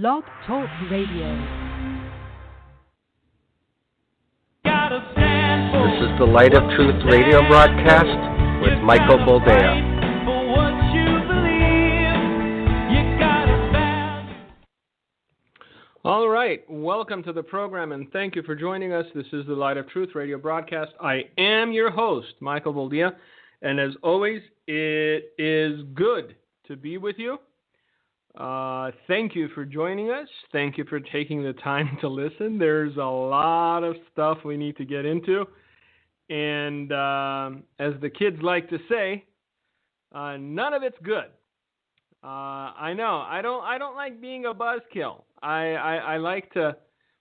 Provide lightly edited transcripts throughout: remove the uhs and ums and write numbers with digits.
Blog Talk Radio. This is the Light of Truth radio broadcast with Michael Boldea. All right, welcome to the program, and thank you for joining us. This is the Light of Truth radio broadcast. I am your host, Michael Boldea, and as always, it is good to be with you. Thank you for joining us. Thank you for taking the time to listen. There's a lot of stuff we need to get into, and as the kids like to say, none of it's good. I know. I don't like being a buzzkill. I like to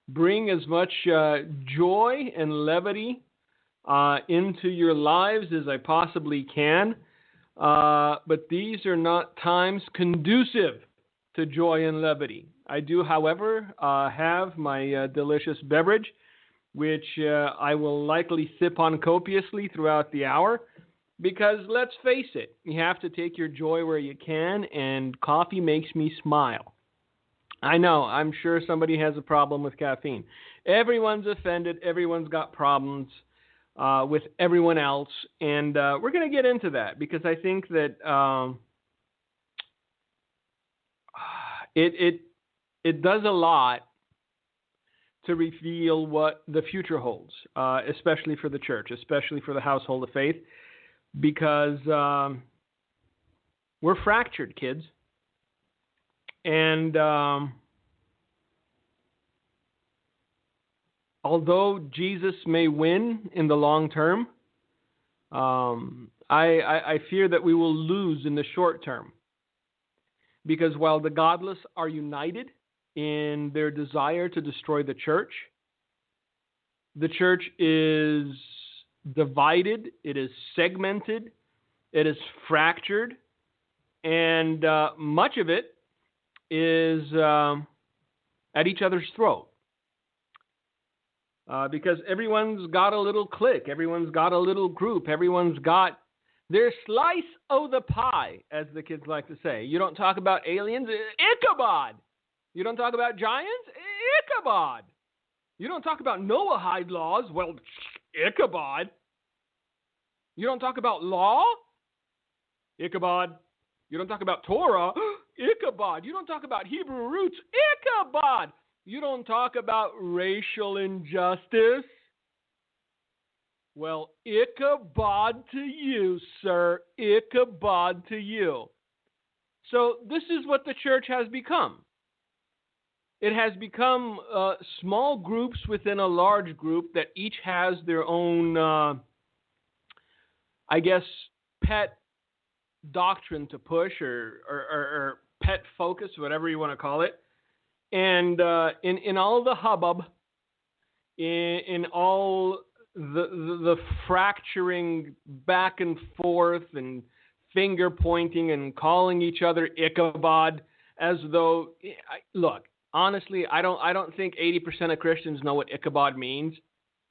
bring as much joy and levity into your lives as I possibly can. But these are not times conducive to joy and levity. I do, however, have my delicious beverage, which I will likely sip on copiously throughout the hour. Because let's face it, you have to take your joy where you can, and coffee makes me smile. I know, I'm sure somebody has a problem with caffeine. Everyone's offended, everyone's got problems with everyone else, and we're going to get into that because I think that it does a lot to reveal what the future holds, especially for the church, especially for the household of faith. Because we're fractured, kids. And although Jesus may win in the long term, I fear that we will lose in the short term. Because while the godless are united in their desire to destroy the church is divided, it is segmented, it is fractured, and much of it is at each other's throat. Because everyone's got a little clique, everyone's got a little group, everyone's got their slice of the pie, as the kids like to say. You don't talk about aliens, Ichabod. You don't talk about giants, Ichabod. You don't talk about Noahide laws, well, Ichabod. You don't talk about law? Ichabod. You don't talk about Torah? Ichabod. You don't talk about Hebrew roots? Ichabod. You don't talk about racial injustice? Well, Ichabod to you, sir. Ichabod to you. So this is what the church has become. It has become small groups within a large group that each has their own, pet doctrine to push or pet focus, whatever you want to call it. And in all the hubbub, in all the fracturing back and forth and finger pointing and calling each other Ichabod, as though, look, honestly, I don't think 80% of Christians know what Ichabod means.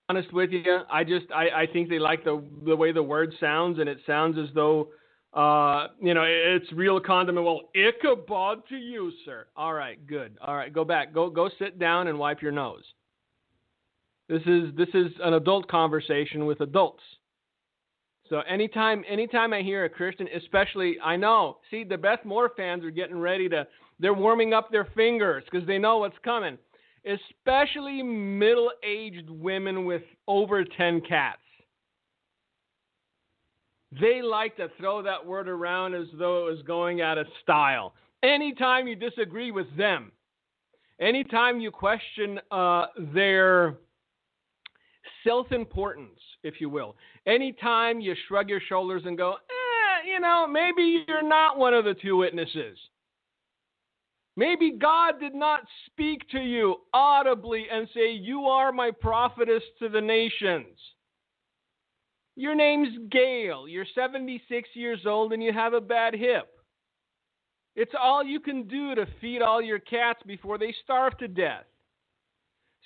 Honest with you, I think they like the way the word sounds, and it sounds as though it's real condiment. Well, Ichabod to you, sir. All right, good. All right, go back. Go sit down and wipe your nose. This is an adult conversation with adults. So anytime I hear a Christian, especially, I know, see, the Beth Moore fans are getting ready they're warming up their fingers because they know what's coming. Especially middle-aged women with over 10 cats. They like to throw that word around as though it was going out of style. Anytime you disagree with them, anytime you question their self-importance, if you will, anytime you shrug your shoulders and go, maybe you're not one of the two witnesses. Maybe God did not speak to you audibly and say, you are my prophetess to the nations. Your name's Gail. You're 76 years old and you have a bad hip. It's all you can do to feed all your cats before they starve to death.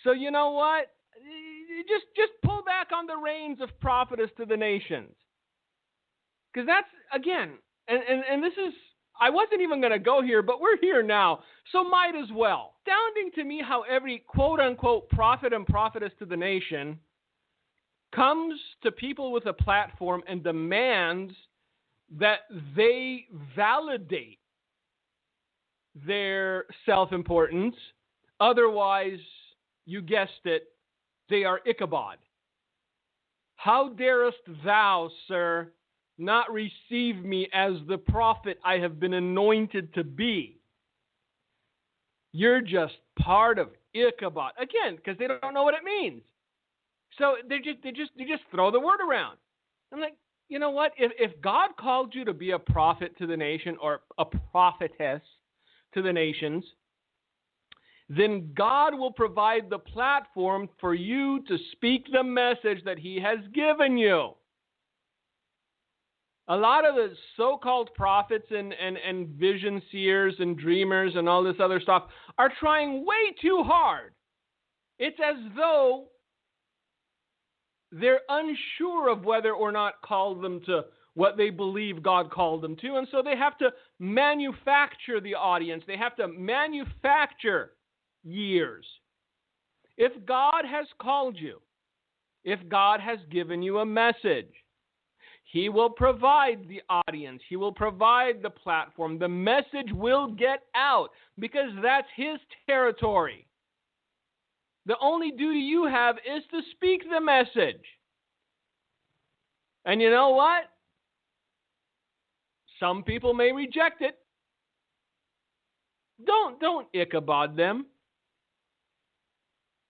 So you know what? Just pull back on the reins of prophetess to the nations. Because that's, again, and this is, I wasn't even going to go here, but we're here now, so might as well. Astounding to me how every quote-unquote prophet and prophetess to the nation comes to people with a platform and demands that they validate their self-importance. Otherwise, you guessed it, they are Ichabod. How darest thou, sir, not receive me as the prophet I have been anointed to be? You're just part of Ichabod. Again, because they don't know what it means. So they just throw the word around. I'm like, you know what? If God called you to be a prophet to the nation or a prophetess to the nations, then God will provide the platform for you to speak the message that he has given you. A lot of the so-called prophets and vision seers and dreamers and all this other stuff are trying way too hard. It's as though they're unsure of whether or not called them to what they believe God called them to, and so they have to manufacture the audience. They have to manufacture years. If God has called you, if God has given you a message, he will provide the audience. He will provide the platform. The message will get out because that's his territory. The only duty you have is to speak the message. And you know what? Some people may reject it. Don't Ichabod them.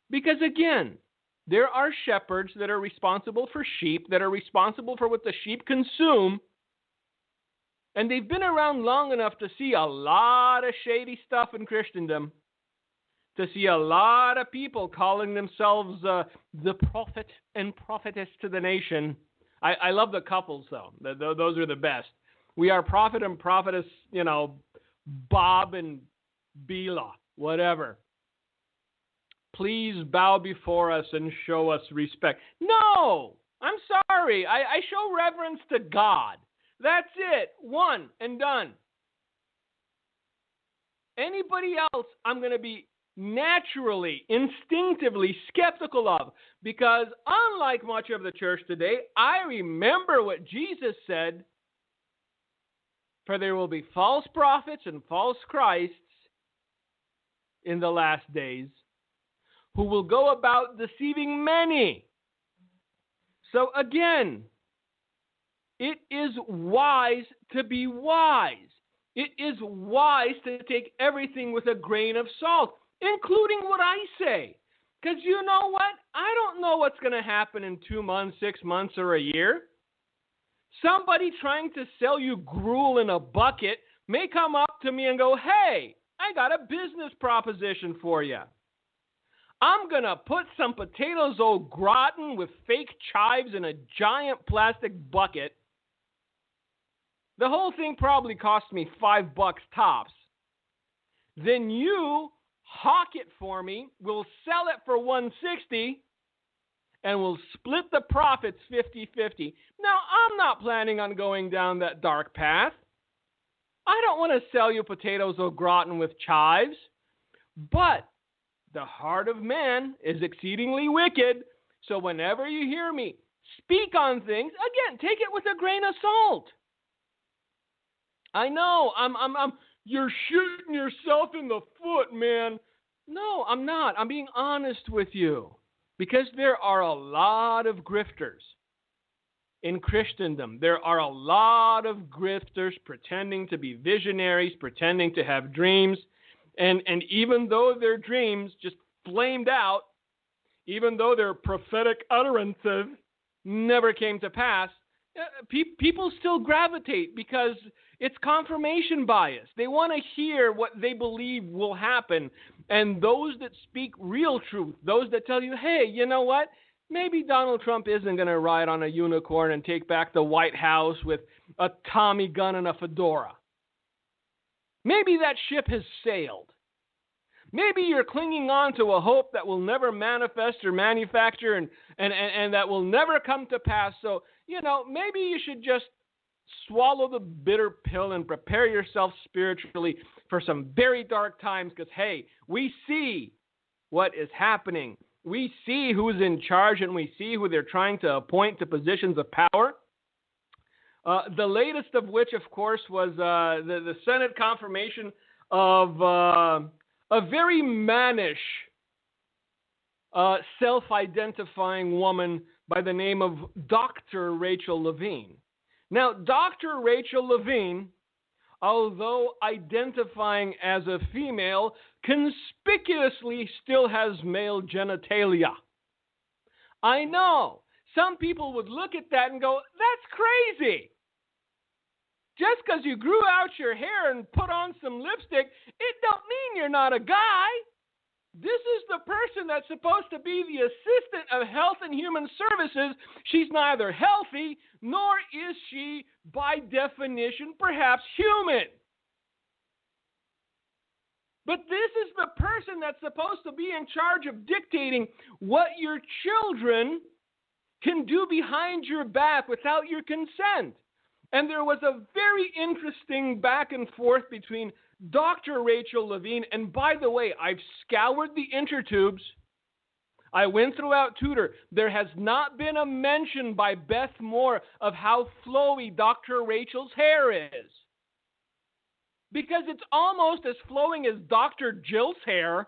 Because again, there are shepherds that are responsible for sheep, that are responsible for what the sheep consume. And they've been around long enough to see a lot of shady stuff in Christendom. To see a lot of people calling themselves the prophet and prophetess to the nation. I love the couples, though. Those are the best. We are prophet and prophetess, Bob and Bela, whatever. Please bow before us and show us respect. No! I'm sorry. I show reverence to God. That's it. One and done. Anybody else, I'm going to be naturally, instinctively skeptical of, because unlike much of the church today, I remember what Jesus said, for there will be false prophets and false Christs in the last days who will go about deceiving many. So again, it is wise to be wise. It is wise to take everything with a grain of salt, including what I say. Because you know what? I don't know what's going to happen in 2 months, 6 months, or a year. Somebody trying to sell you gruel in a bucket may come up to me and go, hey, I got a business proposition for you. I'm going to put some potatoes au gratin with fake chives in a giant plastic bucket. The whole thing probably cost me $5 tops. Then you hawk it for me, we'll sell it for $160, and we'll split the profits 50-50. Now, I'm not planning on going down that dark path. I don't want to sell you potatoes au gratin with chives. But the heart of man is exceedingly wicked, so whenever you hear me speak on things, again, take it with a grain of salt. I know, you're shooting yourself in the foot, man. No, I'm not. I'm being honest with you. Because there are a lot of grifters in Christendom. There are a lot of grifters pretending to be visionaries, pretending to have dreams. And even though their dreams just flamed out, even though their prophetic utterances never came to pass, people still gravitate because it's confirmation bias. They want to hear what they believe will happen. And those that speak real truth, those that tell you, hey, you know what? Maybe Donald Trump isn't going to ride on a unicorn and take back the White House with a Tommy gun and a fedora. Maybe that ship has sailed. Maybe you're clinging on to a hope that will never manifest or manufacture and that will never come to pass. So, maybe you should just swallow the bitter pill and prepare yourself spiritually for some very dark times because, hey, we see what is happening. We see who's in charge and we see who they're trying to appoint to positions of power. The latest of which, of course, was the Senate confirmation of a very mannish, self-identifying woman by the name of Dr. Rachel Levine. Now, Dr. Rachel Levine, although identifying as a female, conspicuously still has male genitalia. I know. Some people would look at that and go, that's crazy. Just because you grew out your hair and put on some lipstick, it don't mean you're not a guy. This is the person that's supposed to be the assistant of Health and Human Services. She's neither healthy, nor is she, by definition, perhaps human. But this is the person that's supposed to be in charge of dictating what your children can do behind your back without your consent. And there was a very interesting back and forth between Dr. Rachel Levine, and by the way, I've scoured the intertubes. I went throughout Twitter. There has not been a mention by Beth Moore of how flowy Dr. Rachel's hair is. Because it's almost as flowing as Dr. Jill's hair.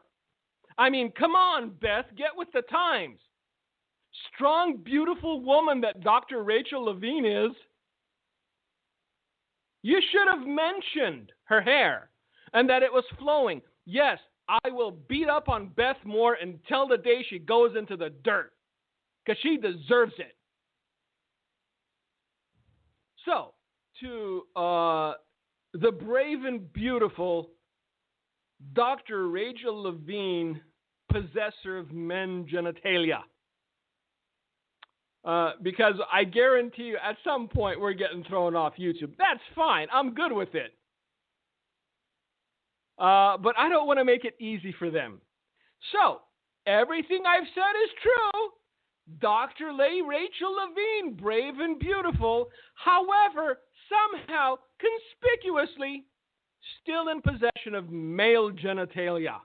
I mean, come on, Beth, get with the times. Strong, beautiful woman that Dr. Rachel Levine is. You should have mentioned her hair and that it was flowing. Yes, I will beat up on Beth Moore until the day she goes into the dirt because she deserves it. So, to the brave and beautiful Dr. Rachel Levine, possessor of men genitalia. Because I guarantee you at some point we're getting thrown off YouTube. That's fine. I'm good with it. But I don't want to make it easy for them. So, everything I've said is true. Dr. Rachel Levine, brave and beautiful, however, somehow, conspicuously, still in possession of male genitalia.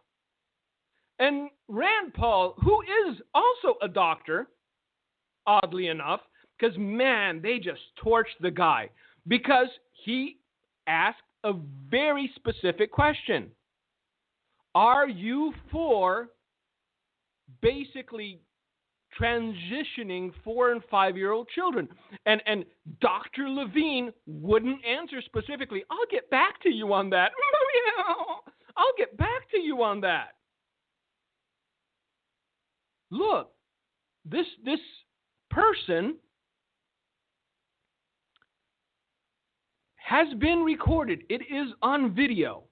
And Rand Paul, who is also a doctor, oddly enough, because, man, they just torched the guy because he asked a very specific question. Are you for basically transitioning 4- and 5-year-old children? And Dr. Levine wouldn't answer specifically. I'll get back to you on that. I'll get back to you on that. Look, this person has been recorded. It is on video.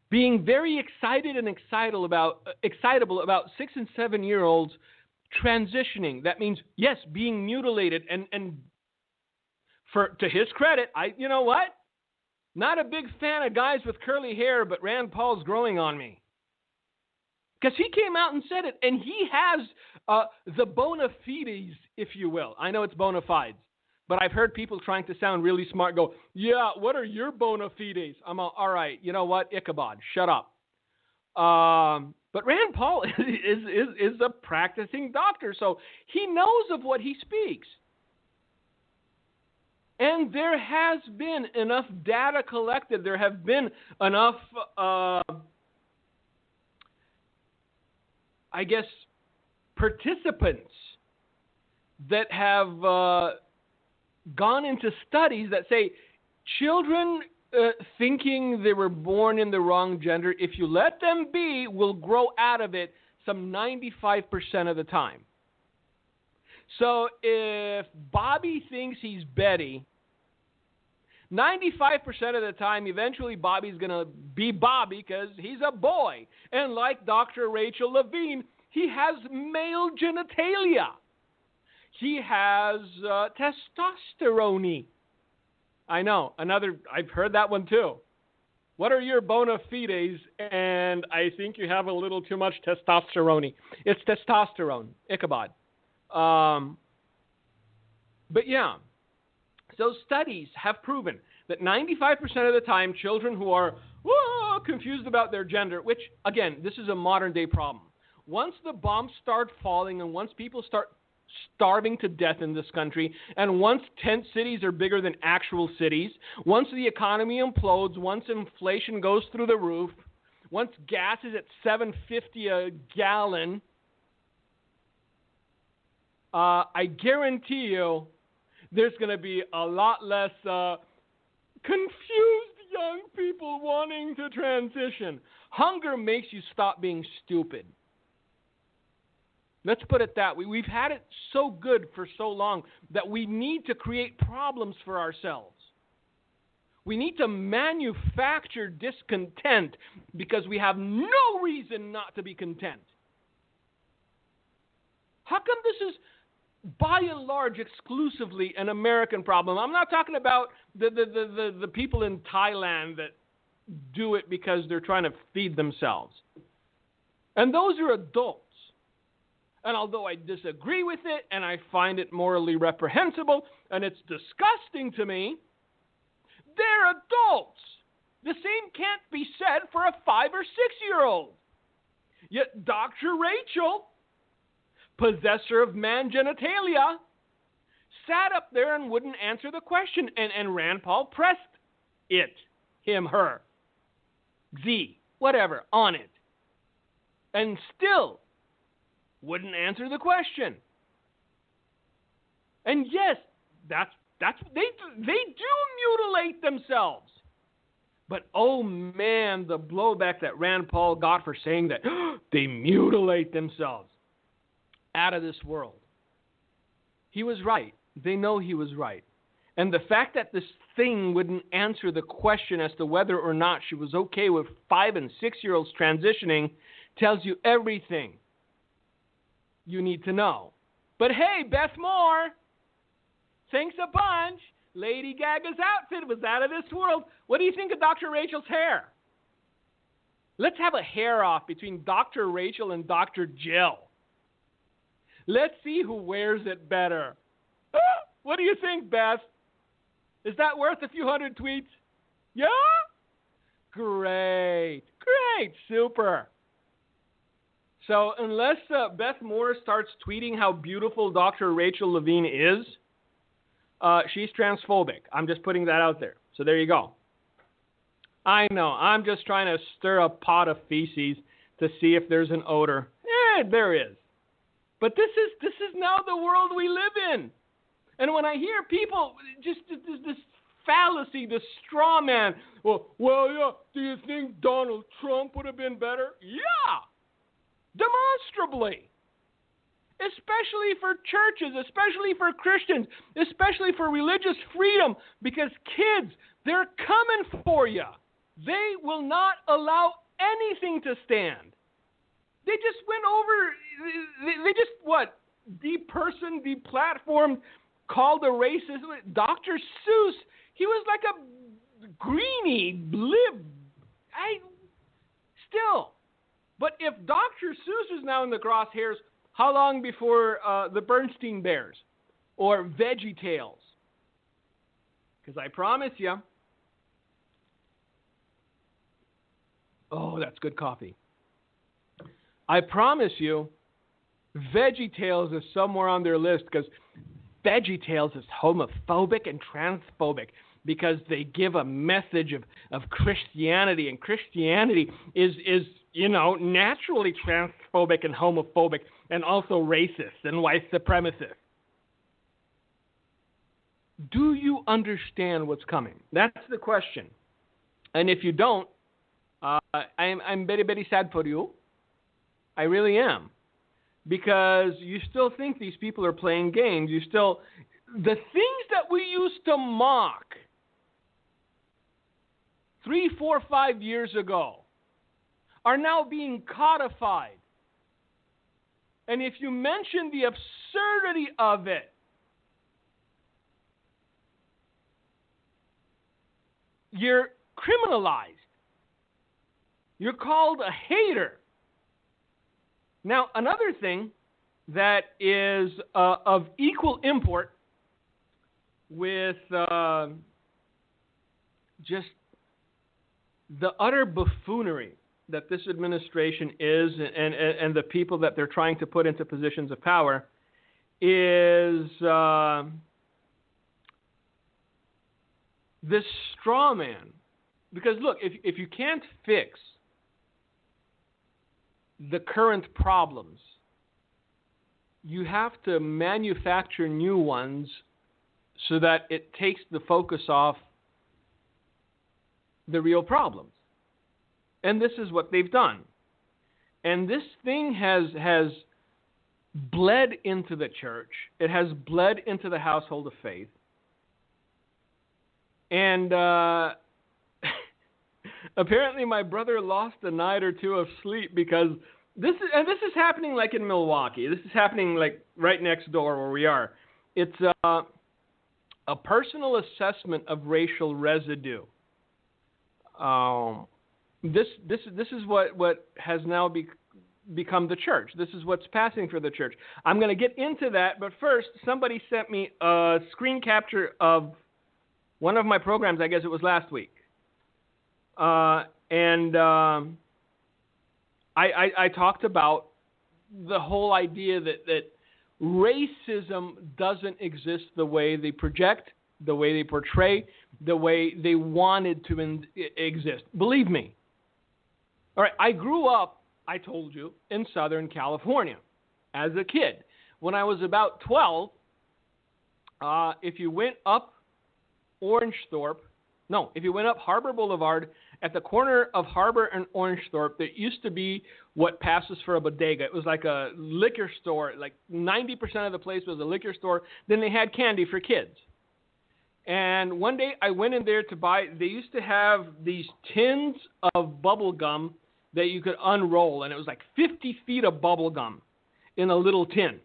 Being very excited and excitable about 6- and 7-year-olds transitioning. That means, yes, being mutilated. And to his credit, you know what? Not a big fan of guys with curly hair, but Rand Paul's growing on me. Because he came out and said it, and he has the bona fides, if you will. I know it's bona fides, but I've heard people trying to sound really smart go, yeah, what are your bona fides? I'm all right, you know what, Ichabod, shut up. But Rand Paul is a practicing doctor, so he knows of what he speaks. And there has been enough data collected. There have been enough participants that have gone into studies that say children thinking they were born in the wrong gender, if you let them be, will grow out of it some 95% of the time. So if Bobby thinks he's Betty, 95% of the time, eventually Bobby's going to be Bobby because he's a boy. And like Dr. Rachel Levine, he has male genitalia. He has testosterone. I know. I've heard that one too. What are your bona fides? And I think you have a little too much testosterone. It's testosterone. Ichabod. But yeah. So studies have proven that 95% of the time, children who are confused about their gender, which, again, this is a modern-day problem. Once the bombs start falling and once people start starving to death in this country, and once tent cities are bigger than actual cities, once the economy implodes, once inflation goes through the roof, once gas is at $7.50 a gallon, I guarantee you there's going to be a lot less confused young people wanting to transition. Hunger makes you stop being stupid. Let's put it that way. We've had it so good for so long that we need to create problems for ourselves. We need to manufacture discontent because we have no reason not to be content. How come this is, by and large, exclusively an American problem? I'm not talking about the people in Thailand that do it because they're trying to feed themselves. And those are adults. And although I disagree with it and I find it morally reprehensible and it's disgusting to me, they're adults. The same can't be said for a 5 or 6 year old. Yet Dr. Rachel, possessor of man genitalia, sat up there and wouldn't answer the question. And Rand Paul pressed it, him, her, Z, whatever, on it. And still wouldn't answer the question. And yes, that's they do mutilate themselves. But oh man, the blowback that Rand Paul got for saying that they mutilate themselves. Out of this world. He was right. They know he was right. And the fact that this thing wouldn't answer the question as to whether or not she was okay with 5 and 6 year olds transitioning tells you everything you need to know. But hey, Beth Moore, thanks a bunch. Lady Gaga's outfit was out of this world. What do you think of Dr. Rachel's hair? Let's have a hair off between Dr. Rachel and Dr. Jill. Let's see who wears it better. What do you think, Beth? Is that worth a few hundred tweets? Yeah? Great. Super. So unless Beth Moore starts tweeting how beautiful Dr. Rachel Levine is, she's transphobic. I'm just putting that out there. So there you go. I know. I'm just trying to stir a pot of feces to see if there's an odor. There is. But this is now the world we live in. And when I hear people, just this fallacy, this straw man, well, yeah, do you think Donald Trump would have been better? Yeah, demonstrably. Especially for churches, especially for Christians, especially for religious freedom, because kids, they're coming for you. They will not allow anything to stand. They just went over, they just, depersoned, deplatformed, called a racist. Dr. Seuss, he was like a greenie, blib. Still. But if Dr. Seuss is now in the crosshairs, how long before the Bernstein Bears or Veggie Tales? Because I promise you, oh, that's good coffee. I promise you, Veggie Tales is somewhere on their list because Veggie Tales is homophobic and transphobic because they give a message of Christianity, and Christianity is naturally transphobic and homophobic and also racist and white supremacist. Do you understand what's coming? That's the question. And if you don't, I'm very, very sad for you. I really am. Because you still think these people are playing games. The things that we used to mock 3, 4, 5 years ago are now being codified. And if you mention the absurdity of it, you're criminalized. You're called a hater. Now, another thing that is of equal import, with just the utter buffoonery that this administration is and the people that they're trying to put into positions of power is this straw man. Because look, if you can't fix the current problems, you have to manufacture new ones so that it takes the focus off the real problems. And this is what they've done. And this thing has bled into the church. It has bled into the household of faith. And apparently my brother lost a night or two of sleep because this is happening like in Milwaukee. This is happening like right next door where we are. It's a personal assessment of racial residue. This is what has now become the church. This is what's passing for the church. I'm going to get into that, but first, somebody sent me a screen capture of one of my programs. I guess it was last week, and I talked about the whole idea that racism doesn't exist the way they project, the way they portray, the way they wanted to exist. Believe me. All right, I grew up, I told you, in Southern California as a kid. When I was about 12, if you went up if you went up Harbor Boulevard, at the corner of Harbor and Orangethorpe, there used to be what passes for a bodega. It was like a liquor store. Like 90% of the place was a liquor store. Then they had candy for kids. And one day I went in there to buy, they used to have these tins of bubble gum that you could unroll, and it was like 50 feet of bubble gum in a little tin.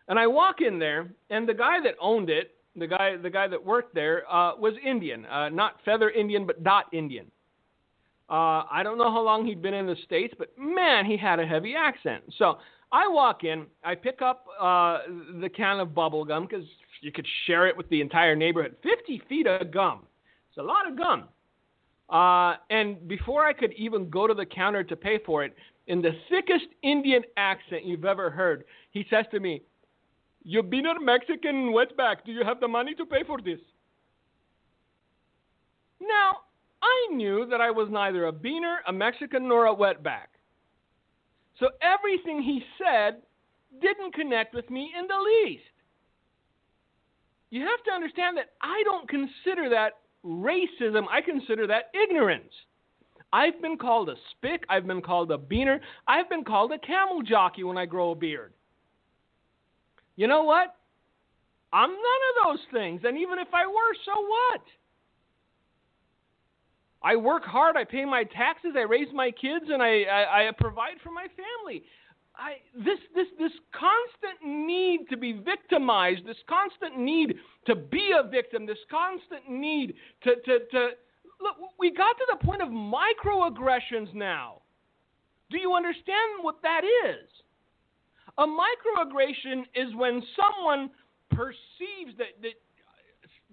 And I walk in there, and the guy that owned it, the guy that worked there, was Indian, not feather Indian, but dot Indian. I don't know how long he'd been in the States, but man, he had a heavy accent. So I walk in, I pick up the can of bubble gum because you could share it with the entire neighborhood. 50 feet of gum. It's a lot of gum. And before I could even go to the counter to pay for it, in the thickest Indian accent you've ever heard, he says to me, "You beaner Mexican wetback, do you have the money to pay for this?" Now, I knew that I was neither a beaner, a Mexican, nor a wetback. So everything he said didn't connect with me in the least. You have to understand that I don't consider that racism. I consider that ignorance. I've been called a spick. I've been called a beaner. I've been called a camel jockey when I grow a beard. You know what? I'm none of those things. And even if I were, so what? I work hard. I pay my taxes. I raise my kids, and I provide for my family. This constant need to be victimized, this constant need to be a victim, this constant need to look, we got to the point of microaggressions now. Do you understand what that is? A microaggression is when someone perceives that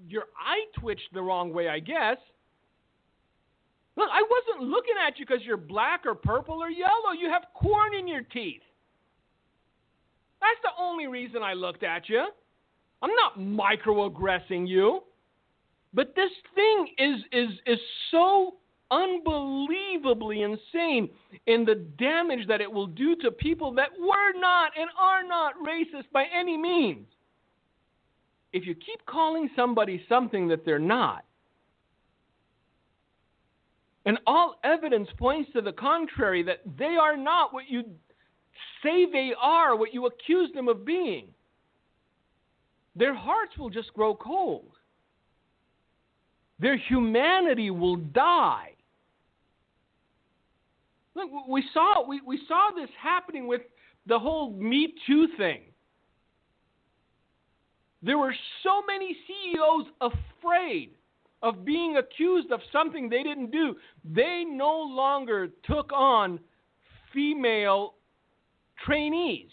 your eye twitched the wrong way, I guess. Look, I wasn't looking at you because you're black or purple or yellow. You have corn in your teeth. That's the only reason I looked at you. I'm not microaggressing you. But this thing is so unbelievably insane in the damage that it will do to people that were not and are not racist by any means. If you keep calling somebody something that they're not, and all evidence points to the contrary, that they are not what you say they are, what you accuse them of being, their hearts will just grow cold. Their humanity will die. Look, we saw this happening with the whole Me Too thing. There were so many CEOs afraid of being accused of something they didn't do. They no longer took on female trainees.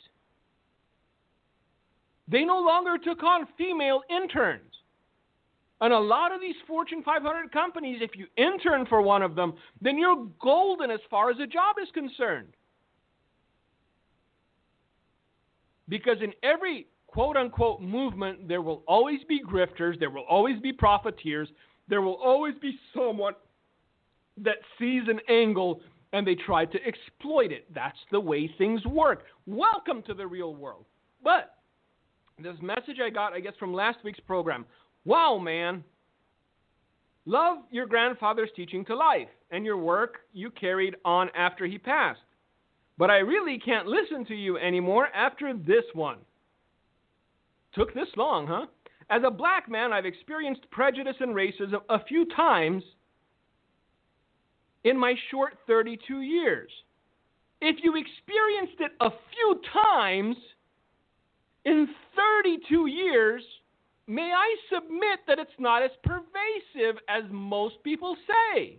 They no longer took on female interns. And a lot of these Fortune 500 companies, if you intern for one of them, then you're golden as far as a job is concerned. Because in every quote-unquote movement, there will always be grifters, there will always be profiteers, there will always be someone that sees an angle and they try to exploit it. That's the way things work. Welcome to the real world. But this message I got, I guess, from last week's program, wow, man, love your grandfather's teaching to life and your work you carried on after he passed. But I really can't listen to you anymore after this one. Took this long, huh? As a black man, I've experienced prejudice and racism a few times in my short 32 years. If you experienced it a few times in 32 years, may I submit that it's not as pervasive as most people say.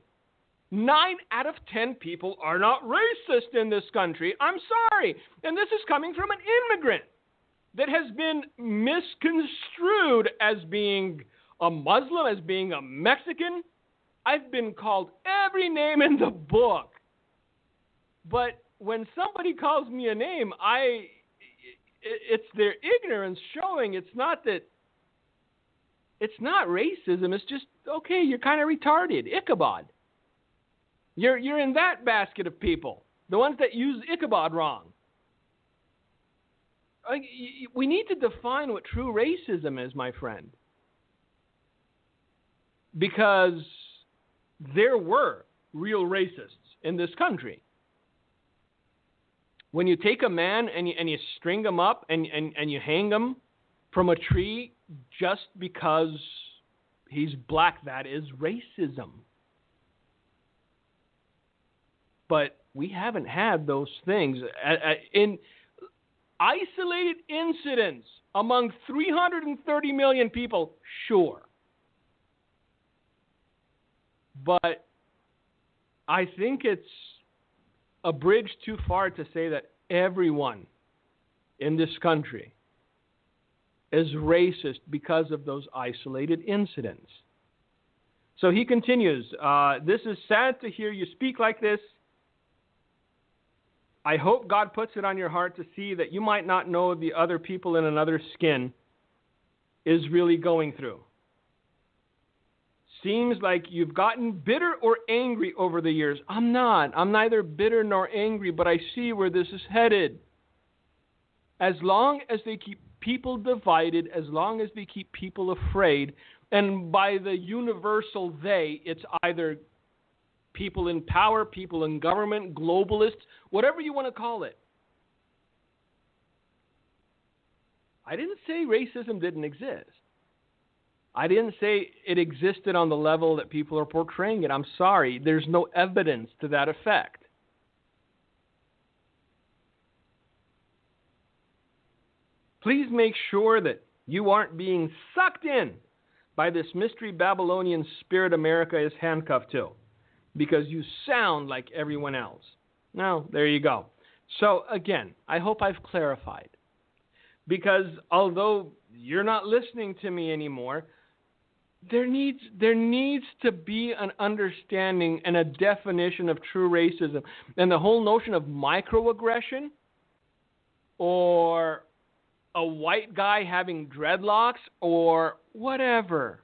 9 out of 10 people are not racist in this country. I'm sorry. And this is coming from an immigrant that has been misconstrued as being a Muslim, as being a Mexican. I've been called every name in the book. But when somebody calls me a name, it's their ignorance showing. It's not racism. It's just, okay, you're kind of retarded. Ichabod. You're in that basket of people, the ones that use Ichabod wrong. We need to define what true racism is, my friend. Because there were real racists in this country. When you take a man and you string him up and you hang him from a tree just because he's black, that is racism. But we haven't had those things. In isolated incidents among 330 million people, sure. But I think it's a bridge too far to say that everyone in this country is racist because of those isolated incidents. So he continues, this is sad to hear you speak like this. I hope God puts it on your heart to see that you might not know the other people in another skin is really going through. Seems like you've gotten bitter or angry over the years. I'm not. I'm neither bitter nor angry, but I see where this is headed. As long as they keep people divided, as long as they keep people afraid, and by the universal they, it's either people in power, people in government, globalists, whatever you want to call it. I didn't say racism didn't exist. I didn't say it existed on the level that people are portraying it. I'm sorry. There's no evidence to that effect. Please make sure that you aren't being sucked in by this mystery Babylonian spirit America is handcuffed to, because you sound like everyone else. Now, there you go. So, again, I hope I've clarified. Because although you're not listening to me anymore, there needs to be an understanding and a definition of true racism. And the whole notion of microaggression or a white guy having dreadlocks or whatever.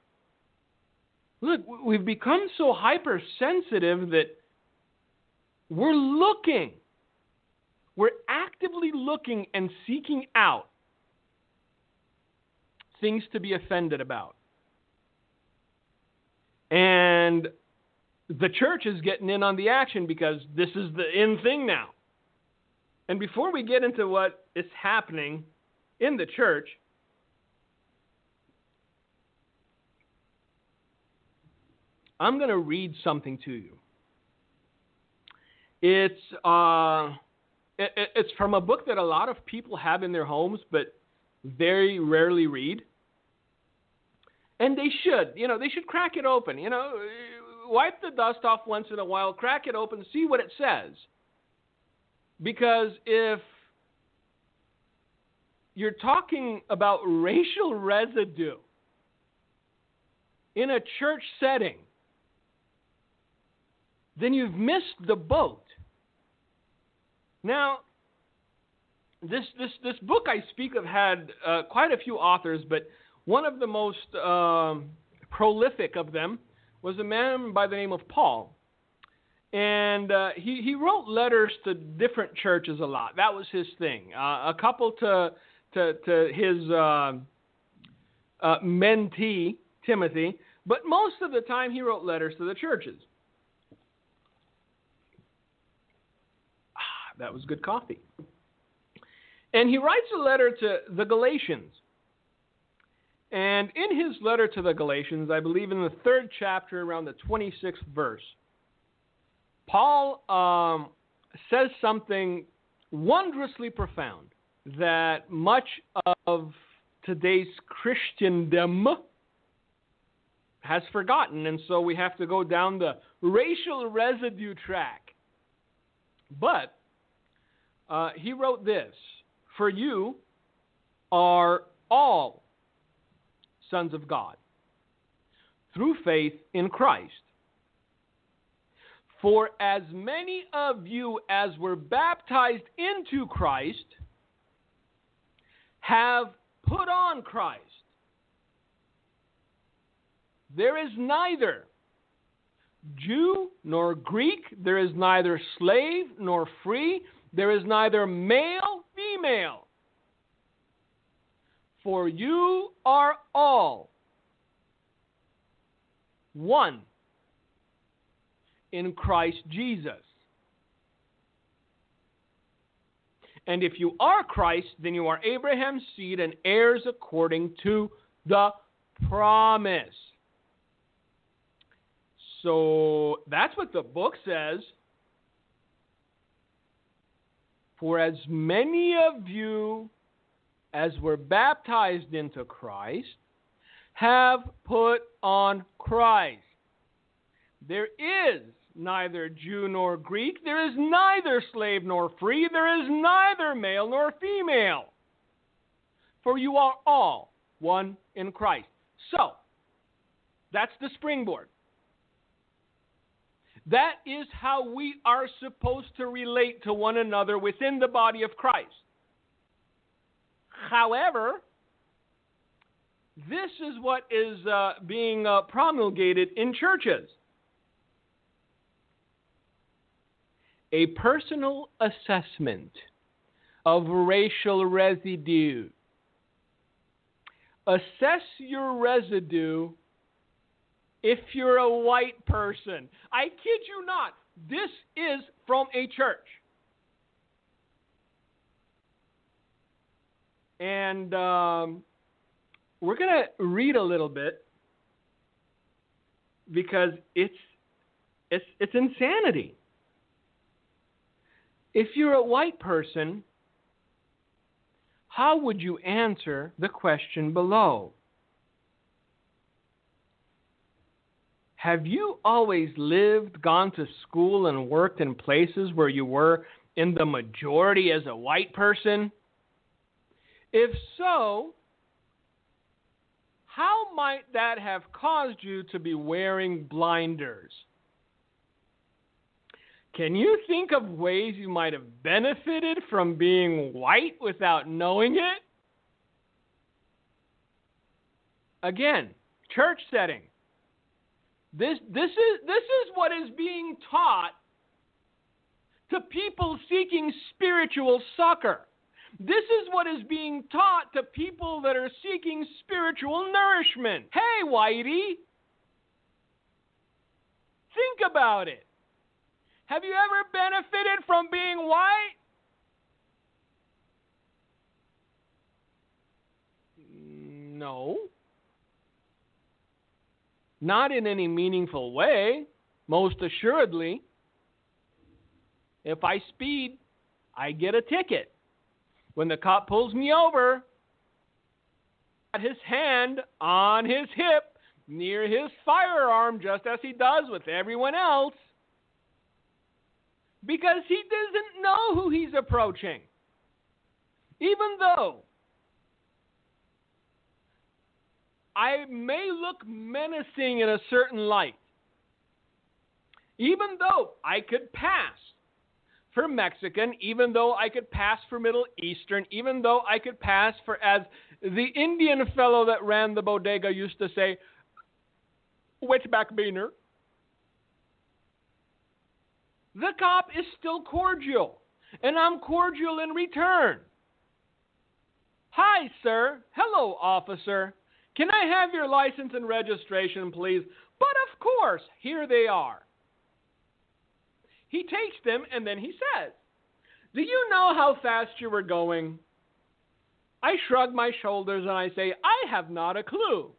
Look, we've become so hypersensitive that we're actively looking and seeking out things to be offended about. And the church is getting in on the action because this is the in thing now. And before we get into what is happening in the church, I'm going to read something to you. It's from a book that a lot of people have in their homes, but very rarely read. And they should, they should crack it open, wipe the dust off once in a while, crack it open, see what it says. Because if you're talking about racial residue in a church setting, then you've missed the boat. Now, this book I speak of had quite a few authors, but one of the most prolific of them was a man by the name of Paul. And he wrote letters to different churches a lot. That was his thing. A couple to his mentee, Timothy. But most of the time he wrote letters to the churches. That was good coffee. And he writes a letter to the Galatians. And in his letter to the Galatians, I believe in the 3rd chapter, around the 26th verse, Paul says something wondrously profound that much of today's Christendom has forgotten, and so we have to go down the racial residue track. But he wrote this: "For you are all sons of God through faith in Christ. For as many of you as were baptized into Christ have put on Christ. There is neither Jew nor Greek, there is neither slave nor free, there is neither male, female. For you are all one in Christ Jesus. And if you are Christ, then you are Abraham's seed and heirs according to the promise." So that's what the book says. For as many of you as were baptized into Christ have put on Christ. There is neither Jew nor Greek, there is neither slave nor free, there is neither male nor female. For you are all one in Christ. So, that's the springboard. That is how we are supposed to relate to one another within the body of Christ. However, this is what is being promulgated in churches. A personal assessment of racial residue. Assess your residue if you're a white person. I kid you not. This is from a church. And we're going to read a little bit because it's insanity. If you're a white person, how would you answer the question below? Have you always lived, gone to school, and worked in places where you were in the majority as a white person? If so, how might that have caused you to be wearing blinders? Can you think of ways you might have benefited from being white without knowing it? Again, church setting. This is what is being taught to people seeking spiritual succor. This is what is being taught to people that are seeking spiritual nourishment. Hey, whitey, think about it. Have you ever benefited from being white? No. Not in any meaningful way, most assuredly. If I speed, I get a ticket. When the cop pulls me over, got his hand on his hip near his firearm, just as he does with everyone else, because he doesn't know who he's approaching. Even though I may look menacing in a certain light, even though I could pass for Mexican, even though I could pass for Middle Eastern, even though I could pass for, as the Indian fellow that ran the bodega used to say, wetback beaner. The cop is still cordial, and I'm cordial in return. Hi, sir. Hello, officer. Can I have your license and registration, please? But of course, here they are. He takes them, and then he says, do you know how fast you were going? I shrug my shoulders, and I say, I have not a clue.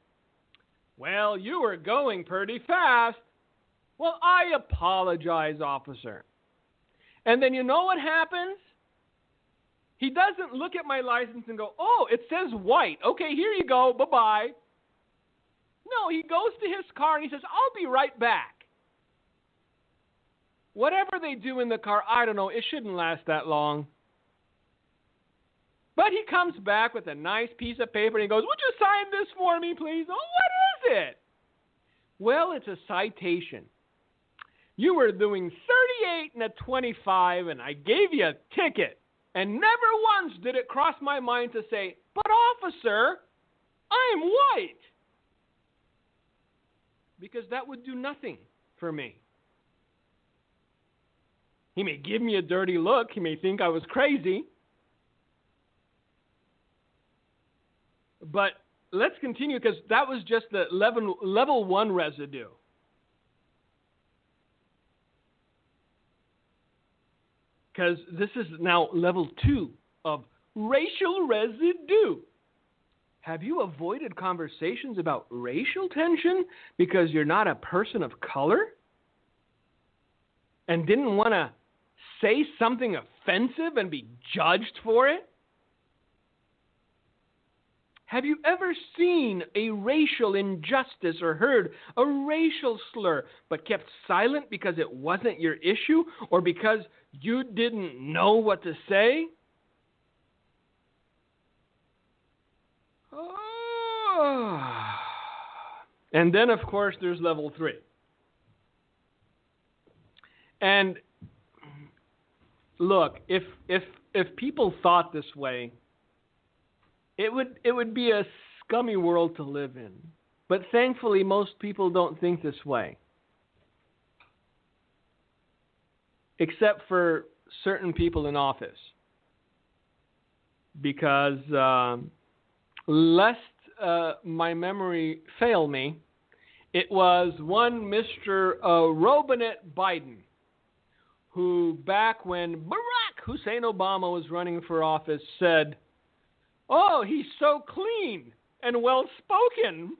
Well, you were going pretty fast. Well, I apologize, officer. And then you know what happens? He doesn't look at my license and go, oh, it says white. Okay, here you go. Bye-bye. No, he goes to his car, and he says, I'll be right back. Whatever they do in the car, I don't know. It shouldn't last that long. But he comes back with a nice piece of paper, and he goes, would you sign this for me, please? Oh, what is it? Well, it's a citation. You were doing 38 and a 25, and I gave you a ticket. And never once did it cross my mind to say, but officer, I'm white. Because that would do nothing for me. He may give me a dirty look. He may think I was crazy. But let's continue, because that was just the level 1 residue. Because this is now level 2 of racial residue. Have you avoided conversations about racial tension because you're not a person of color? And didn't want to say something offensive and be judged for it? Have you ever seen a racial injustice or heard a racial slur but kept silent because it wasn't your issue or because you didn't know what to say? Oh. And then, of course, there's level 3. And look, if people thought this way, it would be a scummy world to live in. But thankfully, most people don't think this way. Except for certain people in office. Because, lest my memory fail me, it was one Mr. Robinette Biden, who back when Barack Hussein Obama was running for office said, oh, he's so clean and well-spoken.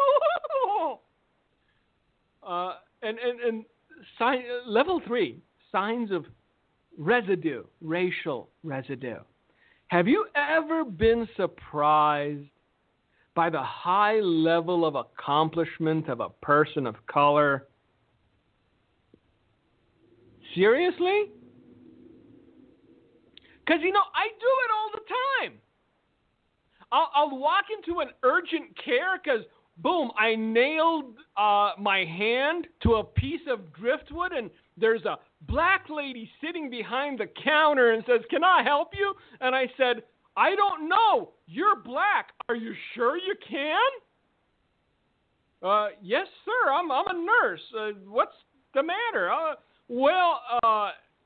Level 3, signs of residue, racial residue. Have you ever been surprised by the high level of accomplishment of a person of color? Seriously? Because, I do it all the time. I'll walk into an urgent care because, boom, I nailed my hand to a piece of driftwood, and there's a black lady sitting behind the counter and says, can I help you? And I said, I don't know. You're black. Are you sure you can? Yes, sir. I'm a nurse. What's the matter?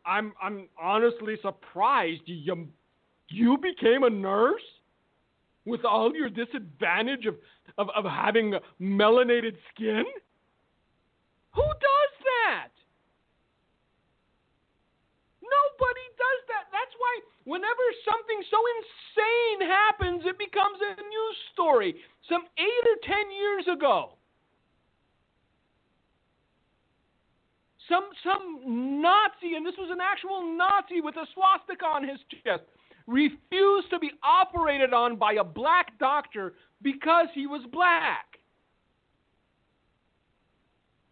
I'm honestly surprised you became a nurse with all your disadvantage of having melanated skin? Who does that? Nobody does that. That's why whenever something so insane happens, it becomes a news story. Some 8 or 10 years ago, some Nazi, and this was an actual Nazi with a swastika on his chest, refused to be operated on by a black doctor because he was black.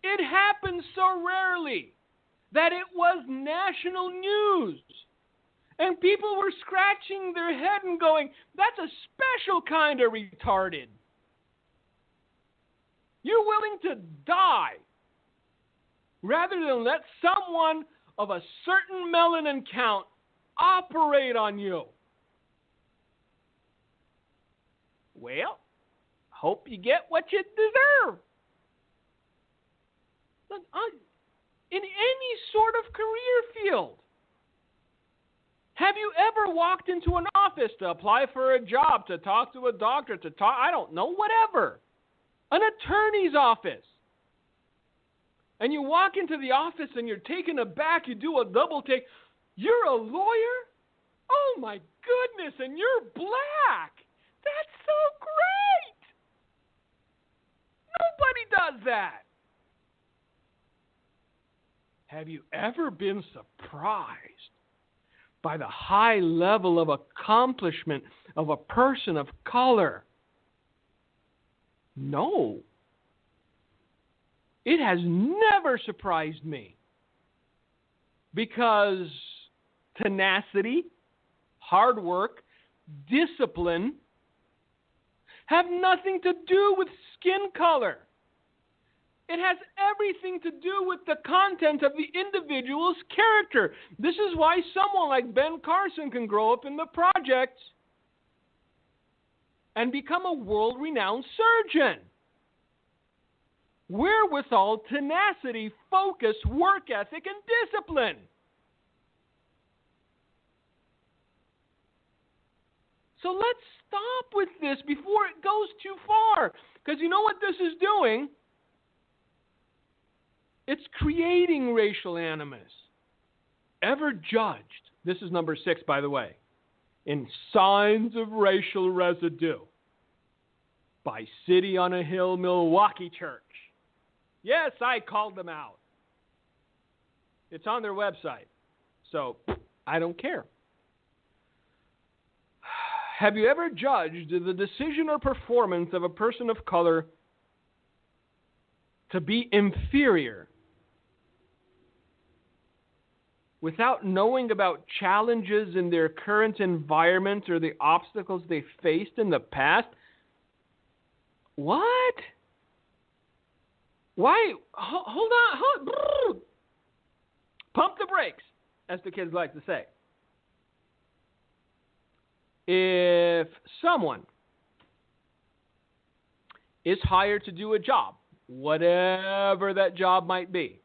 It happens so rarely that it was national news. And people were scratching their head and going, that's a special kind of retarded. You're willing to die rather than let someone of a certain melanin count operate on you. Well, hope you get what you deserve. Look, in any sort of career field, have you ever walked into an office to apply for a job, to talk to a doctor, I don't know, whatever, an attorney's office, and you walk into the office and you're taken aback, you do a double take, you're a lawyer? Oh my goodness, and you're black. That's so great. Nobody does that. Have you ever been surprised by the high level of accomplishment of a person of color? No. It has never surprised me because tenacity, hard work, discipline have nothing to do with skin color. It has everything to do with the content of the individual's character. This is why someone like Ben Carson can grow up in the projects and become a world-renowned surgeon. Wherewithal, tenacity, focus, work ethic, and discipline. So let's stop with this before it goes too far. Because you know what this is doing? It's creating racial animus. Ever judged, this is number 6, by the way, in Signs of Racial Residue by City on a Hill Milwaukee Church. Yes, I called them out. It's on their website. So, I don't care. Have you ever judged the decision or performance of a person of color to be inferior without knowing about challenges in their current environment or the obstacles they faced in the past? What? Why? Hold on. Pump the brakes, as the kids like to say. If someone is hired to do a job, whatever that job might be,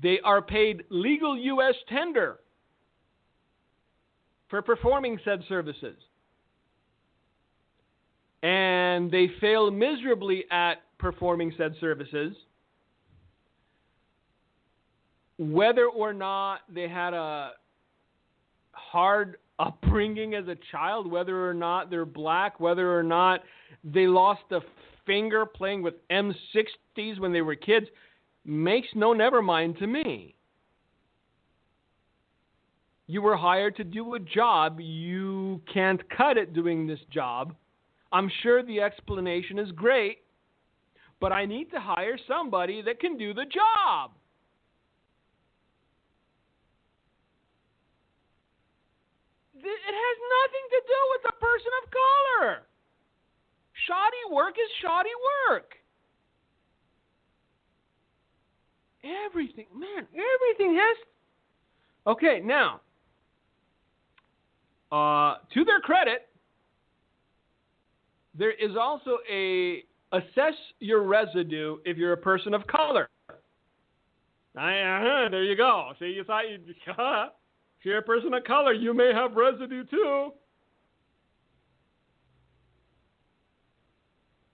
they are paid legal U.S. tender for performing said services. And they fail miserably at performing said services, whether or not they had a hard upbringing as a child, whether or not they're black, whether or not they lost a finger playing with M60s when they were kids, makes no never mind to me. You were hired to do a job. You can't cut it doing this job. I'm sure the explanation is great, but I need to hire somebody that can do the job. It has nothing to do with the person of color. Shoddy work is shoddy work. Everything has... Okay, now, to their credit, there is also a assess your residue if you're a person of color. There you go. See, you thought if you're a person of color, you may have residue too.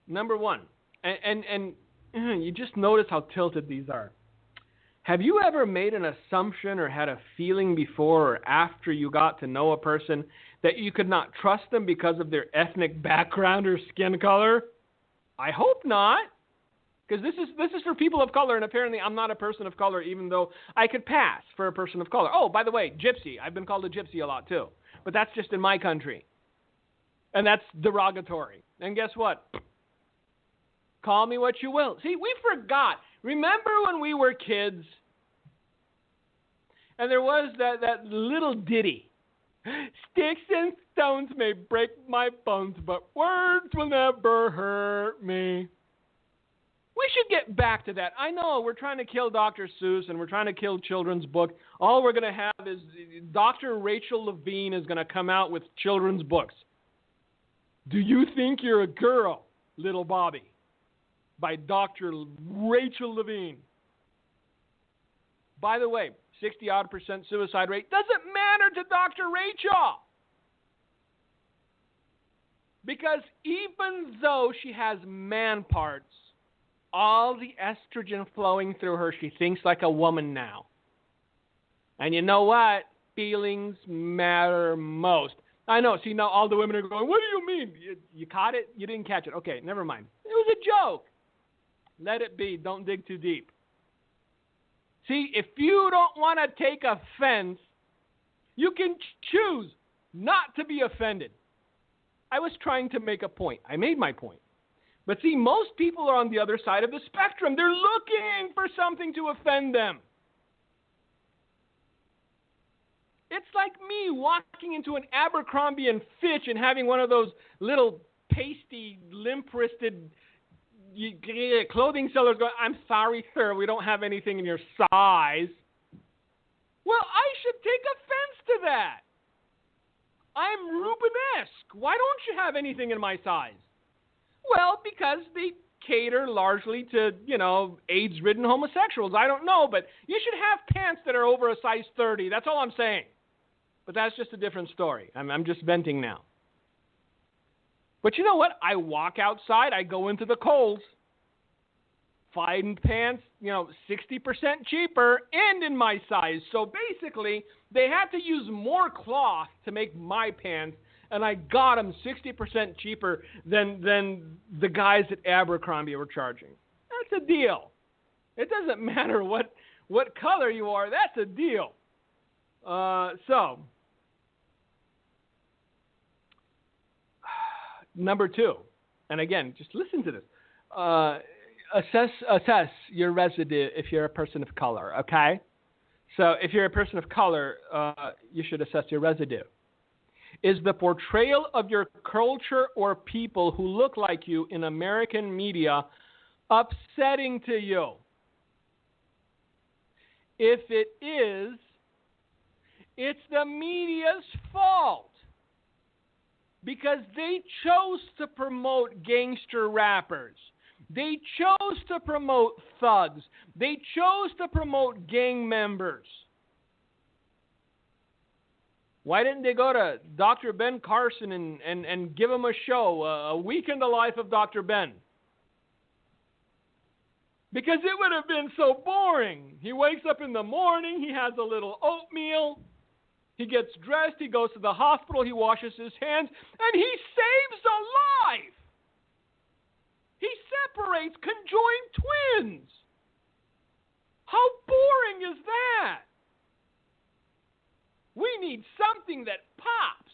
Number 1, and you just notice how tilted these are. Have you ever made an assumption or had a feeling before or after you got to know a person that you could not trust them because of their ethnic background or skin color? I hope not, because this is for people of color, and apparently I'm not a person of color, even though I could pass for a person of color. Oh, by the way, gypsy. I've been called a gypsy a lot too, but that's just in my country, and that's derogatory. And guess what? Call me what you will. See, we forgot. Remember when we were kids and there was that little ditty Sticks and stones may break my bones, but words will never hurt me. We should get back to that. I know we're trying to kill Dr. Seuss and we're trying to kill children's book. All we're going to have is Dr. Rachel Levine is going to come out with children's books. Do you think you're a girl, little Bobby? By Dr. Rachel Levine. By the way, 60-odd% suicide rate doesn't matter to Dr. Rachel. Because even though she has man parts, all the estrogen flowing through her, she thinks like a woman now. And you know what? Feelings matter most. I know. See, now all the women are going, what do you mean? You caught it? You didn't catch it. Okay, never mind. It was a joke. Let it be. Don't dig too deep. See, if you don't want to take offense, you can choose not to be offended. I was trying to make a point. I made my point. But see, most people are on the other side of the spectrum. They're looking for something to offend them. It's like me walking into an Abercrombie and Fitch and having one of those little pasty, limp-wristed clothing sellers going, I'm sorry, sir, we don't have anything in your size. Well, I should take offense to that. I'm Rubenesque. Why don't you have anything in my size? Well, because they cater largely to, AIDS-ridden homosexuals. I don't know, but you should have pants that are over a size 30. That's all I'm saying. But that's just a different story. I'm just venting now. But you know what? I walk outside. I go into the Kohl's. Find pants, 60% cheaper and in my size. So basically, they had to use more cloth to make my pants, and I got them 60% cheaper than the guys at Abercrombie were charging. That's a deal. It doesn't matter what color you are. That's a deal. So, number 2, and again, just listen to this. Assess your residue if you're a person of color, okay? So if you're a person of color, you should assess your residue. Is the portrayal of your culture or people who look like you in American media upsetting to you? If it is, it's the media's fault because they chose to promote gangster rappers. They chose to promote thugs. They chose to promote gang members. Why didn't they go to Dr. Ben Carson and give him a show, a week in the life of Dr. Ben? Because it would have been so boring. He wakes up in the morning, he has a little oatmeal, he gets dressed, he goes to the hospital, he washes his hands, and he saves a life. He separates conjoined twins. How boring is that? We need something that pops.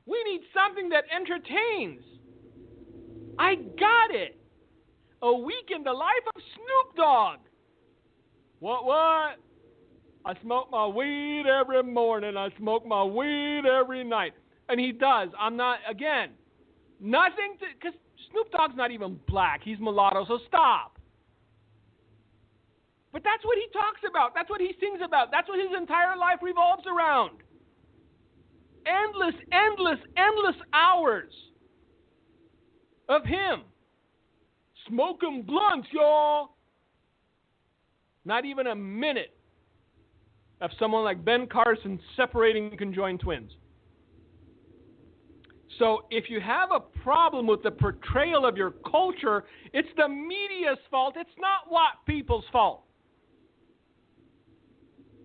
We need something that entertains. I got it. A week in the life of Snoop Dogg. What? I smoke my weed every morning. I smoke my weed every night. And he does. I'm not, again, nothing to, because Snoop Dogg's not even black. He's mulatto, so stop. But that's what he talks about. That's what he sings about. That's what his entire life revolves around. Endless hours of him smoking blunts, y'all. Not even a minute of someone like Ben Carson separating conjoined twins. So if you have a problem with the portrayal of your culture, it's the media's fault. It's not white people's fault.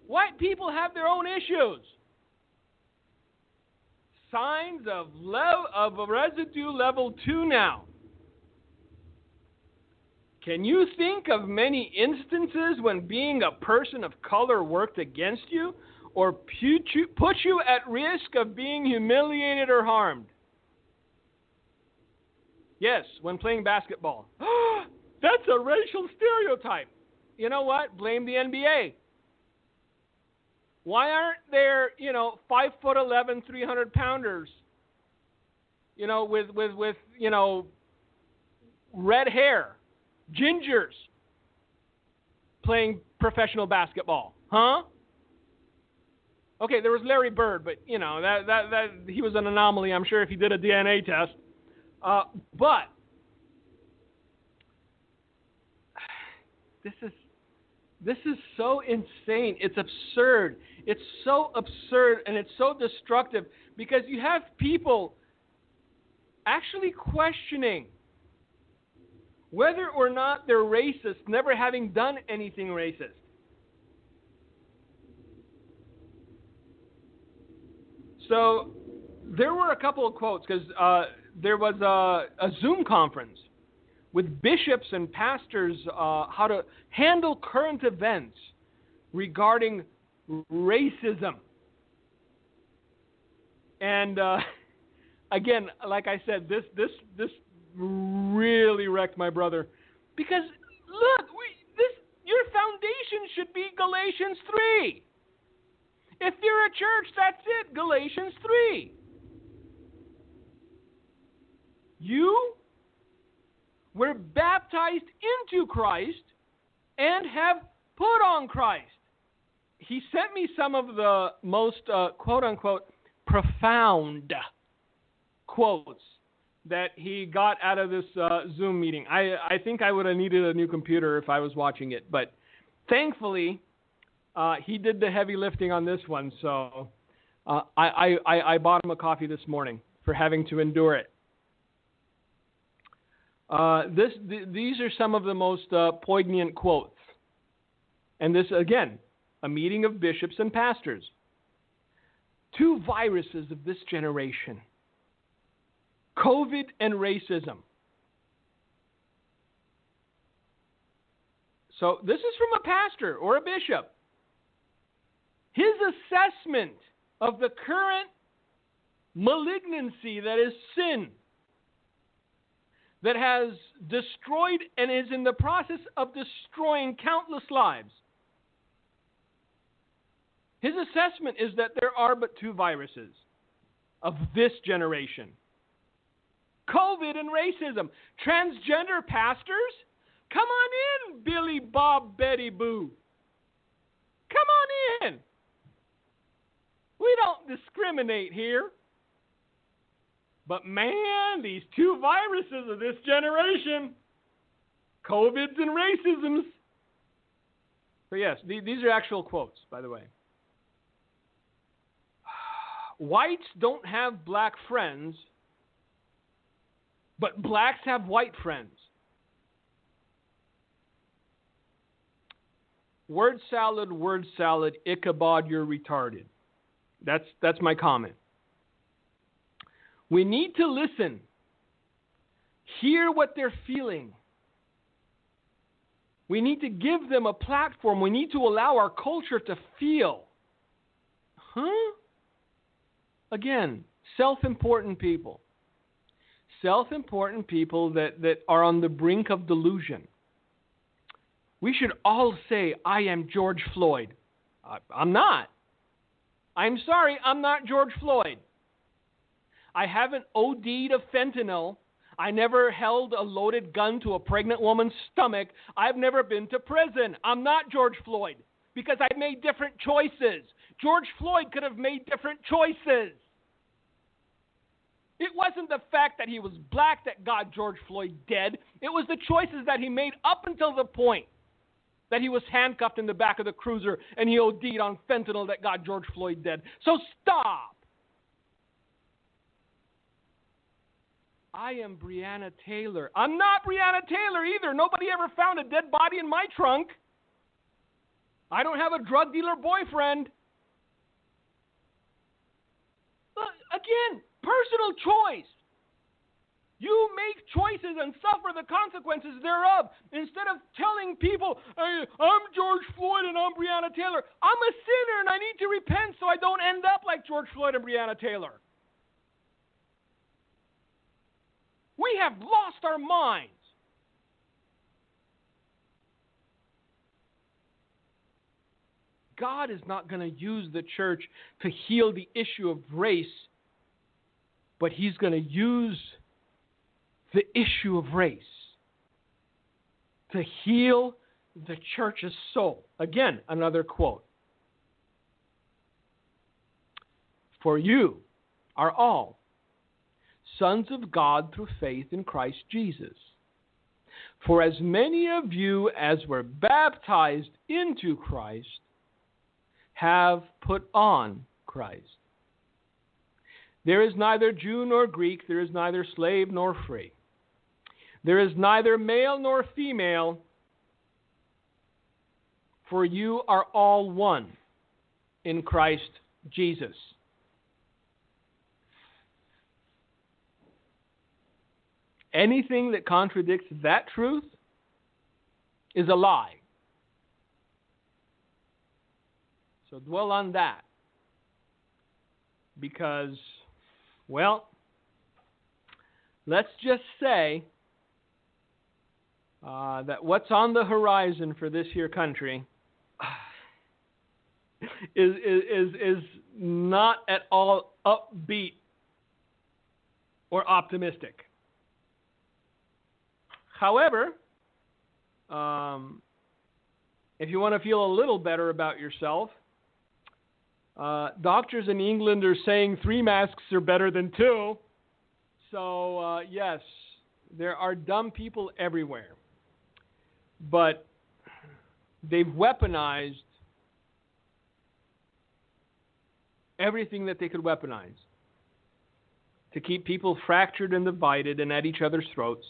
White people have their own issues. Signs of residue level 2 now. Can you think of many instances when being a person of color worked against you or put you at risk of being humiliated or harmed? Yes, when playing basketball. That's a racial stereotype. You know what? Blame the NBA. Why aren't there, 5'11", 300-pounders, with red hair, gingers, playing professional basketball? Huh? Okay, there was Larry Bird, but that he was an anomaly. I'm sure if he did a DNA test, but this is so insane. It's absurd. It's so absurd, and it's so destructive because you have people actually questioning whether or not they're racist, never having done anything racist. So there were a couple of quotes because there was a Zoom conference with bishops and pastors how to handle current events regarding racism. And again, like I said, this really wrecked my brother because look, your foundation should be Galatians 3. If you're a church, that's it, Galatians 3. You were baptized into Christ and have put on Christ. He sent me some of the most, quote-unquote, profound quotes that he got out of this Zoom meeting. I think I would have needed a new computer if I was watching it, but thankfully, he did the heavy lifting on this one, so I bought him a coffee this morning for having to endure it. These are some of the most poignant quotes. And this, again, a meeting of bishops and pastors. Two viruses of this generation: COVID and racism. So this is from a pastor or a bishop. His assessment of the current malignancy that is sin, that has destroyed and is in the process of destroying countless lives. His assessment is that there are but two viruses of this generation: COVID and racism. Transgender pastors? Come on in, Billy Bob Betty Boo. Come on in. We don't discriminate here. But man, these two viruses of this generation, COVIDs and racisms. So yes, these are actual quotes, by the way. Whites don't have black friends, but blacks have white friends. Word salad, Ichabod, you're retarded. That's my comment. We need to listen, hear what they're feeling. We need to give them a platform. We need to allow our culture to feel. Huh? Again, self-important people. Self-important people that are on the brink of delusion. We should all say, I am George Floyd. I'm not. I'm sorry, I'm not George Floyd. I haven't OD'd of fentanyl. I never held a loaded gun to a pregnant woman's stomach. I've never been to prison. I'm not George Floyd because I made different choices. George Floyd could have made different choices. It wasn't the fact that he was black that got George Floyd dead. It was the choices that he made up until the point that he was handcuffed in the back of the cruiser and he OD'd on fentanyl that got George Floyd dead. So stop. I am Breonna Taylor. I'm not Breonna Taylor either. Nobody ever found a dead body in my trunk. I don't have a drug dealer boyfriend. Again, personal choice. You make choices and suffer the consequences thereof. Instead of telling people, hey, I'm George Floyd and I'm Breonna Taylor. I'm a sinner and I need to repent so I don't end up like George Floyd and Breonna Taylor. We have lost our minds. God is not going to use the church to heal the issue of race, but he's going to use the issue of race to heal the church's soul. Again, another quote. For you are all sons of God through faith in Christ Jesus. For as many of you as were baptized into Christ have put on Christ. There is neither Jew nor Greek, there is neither slave nor free. There is neither male nor female, for you are all one in Christ Jesus. Anything that contradicts that truth is a lie. So dwell on that. Because, well, let's just say that what's on the horizon for this here country is not at all upbeat or optimistic. However, if you want to feel a little better about yourself, doctors in England are saying 3 masks are better than 2. So, yes, there are dumb people everywhere. But they've weaponized everything that they could weaponize to keep people fractured and divided and at each other's throats.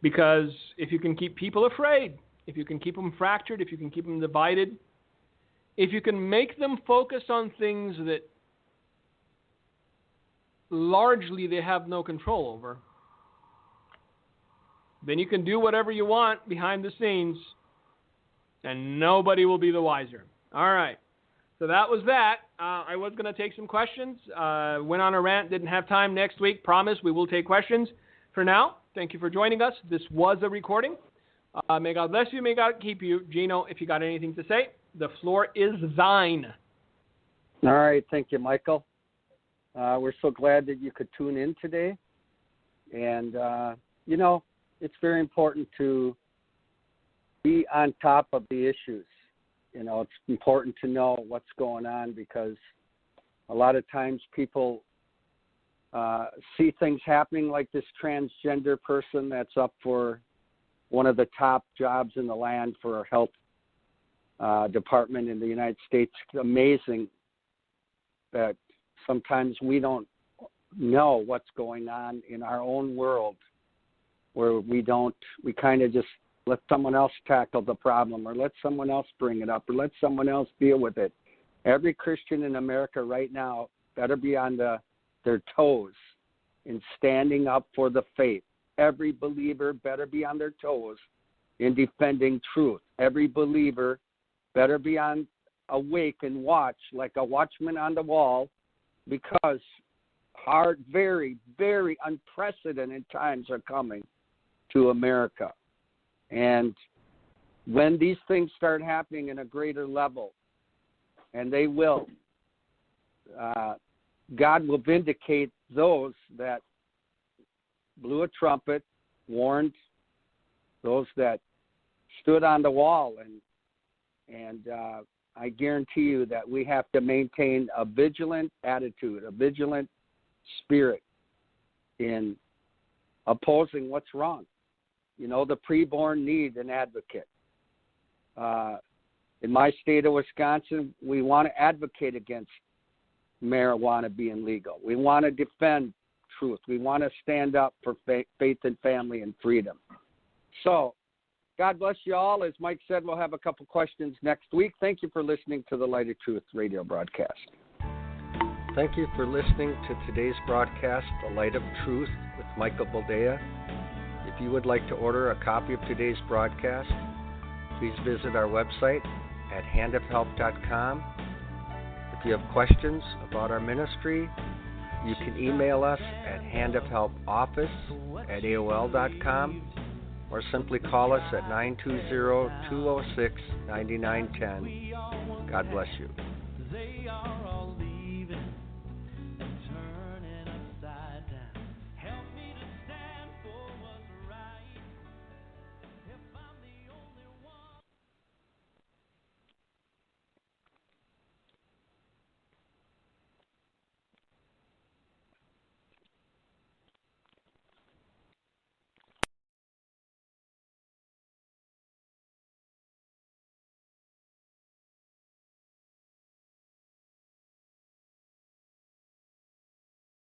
Because if you can keep people afraid, if you can keep them fractured, if you can keep them divided, if you can make them focus on things that largely they have no control over, then you can do whatever you want behind the scenes and nobody will be the wiser. All right. So that was that. I was going to take some questions. Went on a rant, didn't have time. Next week, promise, we will take questions. For now, thank you for joining us. This was a recording. May God bless you. May God keep you. Gino, if you got anything to say, the floor is thine. All right. Thank you, Michael. We're so glad that you could tune in today. And, it's very important to be on top of the issues. It's important to know what's going on because a lot of times people see things happening like this transgender person that's up for one of the top jobs in the land for a health department in the United States. It's amazing that sometimes we don't know what's going on in our own world where we kind of just let someone else tackle the problem or let someone else bring it up or let someone else deal with it. Every Christian in America right now better be on their toes in standing up for the faith. Every believer better be on their toes in defending truth. Every believer better be awake and watch like a watchman on the wall because hard, very, very unprecedented times are coming to America. And when these things start happening in a greater level, and they will, God will vindicate those that blew a trumpet, warned those that stood on the wall. And I guarantee you that we have to maintain a vigilant attitude, a vigilant spirit in opposing what's wrong. The preborn need an advocate. In my state of Wisconsin, we want to advocate against marijuana being legal. We want to defend truth. We want to stand up for faith and family and freedom. So, God bless you all. As Mike said, we'll have a couple questions next week. Thank you for listening to the Light of Truth radio broadcast. Thank you for listening to today's broadcast, The Light of Truth with Michael Boldea. If you would like to order a copy of today's broadcast, please visit our website at handofhelp.com. If you have questions about our ministry, you can email us at handofhelpoffice@aol.com. or simply call us at 920-206-9910. God bless you.